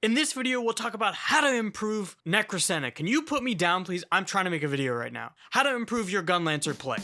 In this video, we'll talk about how to improve Necrosenna. Can you put me down, please? I'm trying to make a video right now. How to improve your Gunlancer play.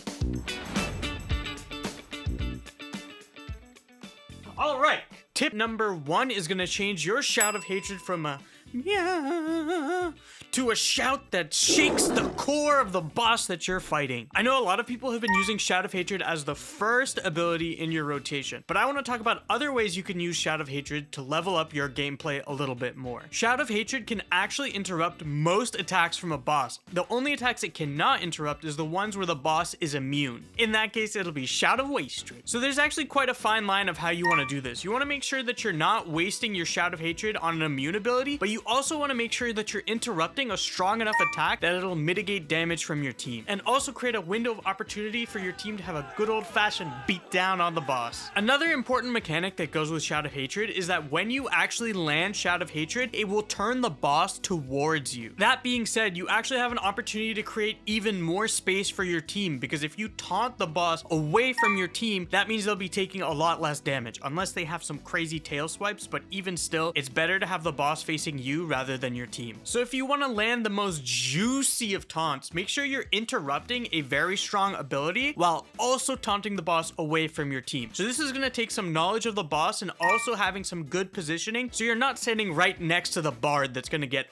All right, tip number 1 is gonna change your shout of hatred from a yeah to a shout that shakes the core of the boss that you're fighting. I know a lot of people have been using Shout of Hatred as the first ability in your rotation, but I want to talk about other ways you can use Shout of Hatred to level up your gameplay a little bit more. Shout of Hatred can actually interrupt most attacks from a boss. The only attacks it cannot interrupt is the ones where the boss is immune. In that case, it'll be Shout of Waste. So there's actually quite a fine line of how you want to do this. You want to make sure that you're not wasting your Shout of Hatred on an immune ability, but you also want to make sure that you're interrupting a strong enough attack that it'll mitigate damage from your team, and also create a window of opportunity for your team to have a good old-fashioned beat down on the boss. Another important mechanic that goes with Shout of Hatred is that when you actually land Shout of Hatred, it will turn the boss towards you. That being said, you actually have an opportunity to create even more space for your team, because if you taunt the boss away from your team, that means they'll be taking a lot less damage, unless they have some crazy tail swipes, but even still, it's better to have the boss facing you rather than your team. So if you want to land the most juicy of taunts, make sure you're interrupting a very strong ability while also taunting the boss away from your team. So this is going to take some knowledge of the boss and also having some good positioning, so you're not standing right next to the bard that's going to get.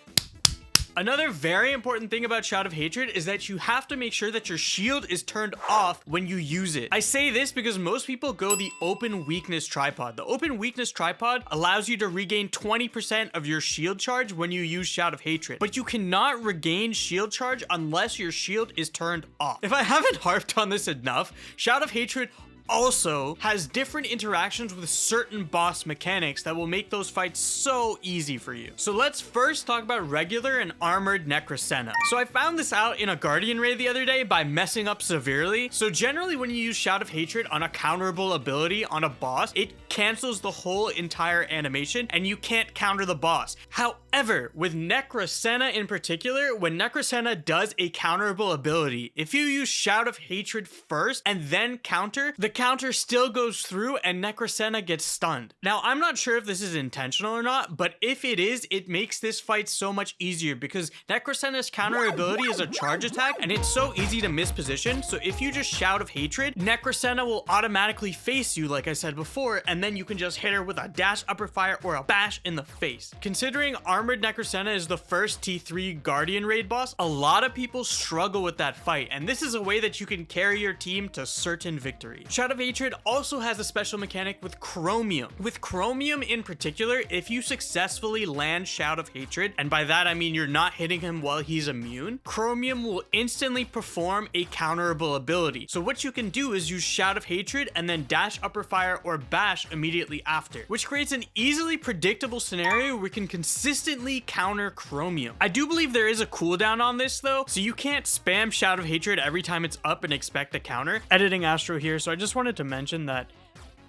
Another very important thing about Shout of Hatred is that you have to make sure that your shield is turned off when you use it. I say this because most people go the open weakness tripod. The open weakness tripod allows you to regain 20% of your shield charge when you use Shout of Hatred, but you cannot regain shield charge unless your shield is turned off. If I haven't harped on this enough, Shout of Hatred also has different interactions with certain boss mechanics that will make those fights so easy for you. So let's first talk about regular and armored Necrosenna. So I found this out in a Guardian raid the other day by messing up severely. So generally when you use Shout of Hatred on a counterable ability on a boss, it cancels the whole entire animation and you can't counter the boss. However, with Necrosenna in particular, when Necrosenna does a counterable ability, if you use Shout of Hatred first and then counter, the counter still goes through and Necrosenna gets stunned. Now, I'm not sure if this is intentional or not, but if it is, it makes this fight so much easier because Necrosenna's counter ability is a charge attack and it's so easy to misposition. So if you just Shout of Hatred, Necrosenna will automatically face you, like I said before, and then you can just hit her with a dash upper fire or a bash in the face. Considering armored Necrosenna is the first T3 Guardian raid boss, a lot of people struggle with that fight, and this is a way that you can carry your team to certain victory. Shout of Hatred also has a special mechanic with Chromium. With Chromium in particular, if you successfully land Shout of Hatred, and by that I mean you're not hitting him while he's immune, Chromium will instantly perform a counterable ability. So what you can do is use Shout of Hatred and then dash upper fire or bash immediately after, which creates an easily predictable scenario where we can consistently counter Chromium. I do believe there is a cooldown on this though, so you can't spam Shout of Hatred every time it's up and expect a counter. Editing Astro here, so I just wanted to mention that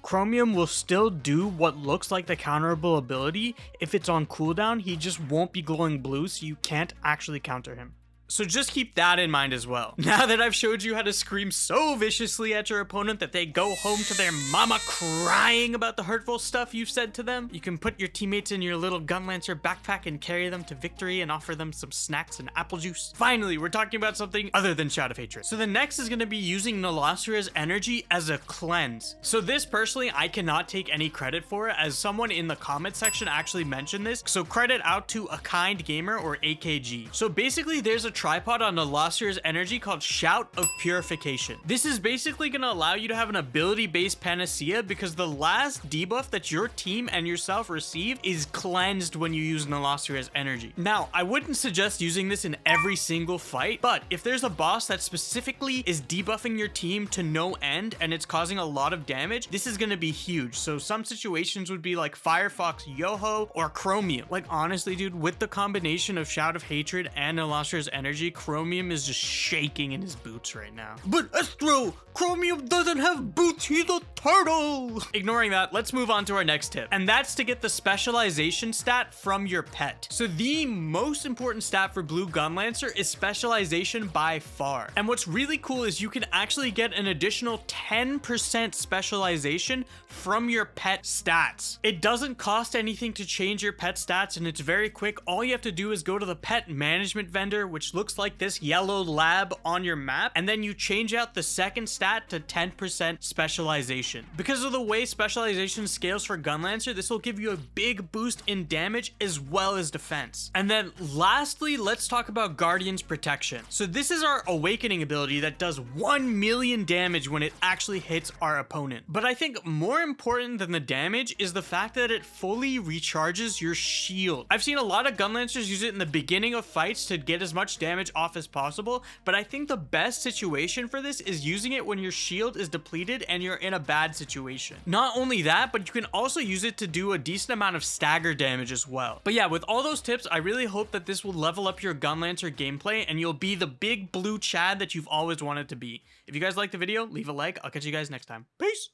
Chromium will still do what looks like the counterable ability. If it's on cooldown, he just won't be glowing blue, so you can't actually counter him. So just keep that in mind as well. Now that I've showed you how to scream so viciously at your opponent that they go home to their mama crying about the hurtful stuff you've said to them, you can put your teammates in your little Gunlancer backpack and carry them to victory and offer them some snacks and apple juice. Finally, we're talking about something other than Shout of Hatred. So the next is going to be using Gunlancer's energy as a cleanse. So this personally, I cannot take any credit for, as someone in the comment section actually mentioned this. So credit out to A Kind Gamer or AKG. So basically there's a tripod on Gunlancer's energy called Shout of Purification. This is basically going to allow you to have an ability-based panacea because the last debuff that your team and yourself receive is cleansed when you use Gunlancer's energy. Now, I wouldn't suggest using this in every single fight, but if there's a boss that specifically is debuffing your team to no end and it's causing a lot of damage, this is going to be huge. So some situations would be like Firefox Yoho or Chromium. Like honestly, dude, with the combination of Shout of Hatred and Gunlancer's energy, energy. Chromium is just shaking in his boots right now. But Astro, Chromium doesn't have boots, he's a turtle. Ignoring that, let's move on to our next tip. And that's to get the specialization stat from your pet. So the most important stat for Blue Gunlancer is specialization by far. And what's really cool is you can actually get an additional 10% specialization from your pet stats. It doesn't cost anything to change your pet stats, and it's very quick. All you have to do is go to the pet management vendor, which looks like this yellow lab on your map, and then you change out the second stat to 10% specialization. Because of the way specialization scales for Gunlancer, this will give you a big boost in damage as well as defense. And then lastly, let's talk about Guardian's Protection. So this is our awakening ability that does 1 million damage when it actually hits our opponent. But I think more important than the damage is the fact that it fully recharges your shield. I've seen a lot of Gunlancers use it in the beginning of fights to get as much damage off as possible, but I think the best situation for this is using it when your shield is depleted and you're in a bad situation. Not only that, but you can also use it to do a decent amount of stagger damage as well. But yeah, with all those tips, I really hope that this will level up your Gunlancer gameplay and you'll be the big blue Chad that you've always wanted to be. If you guys liked the video, leave a like. I'll catch you guys next time. Peace!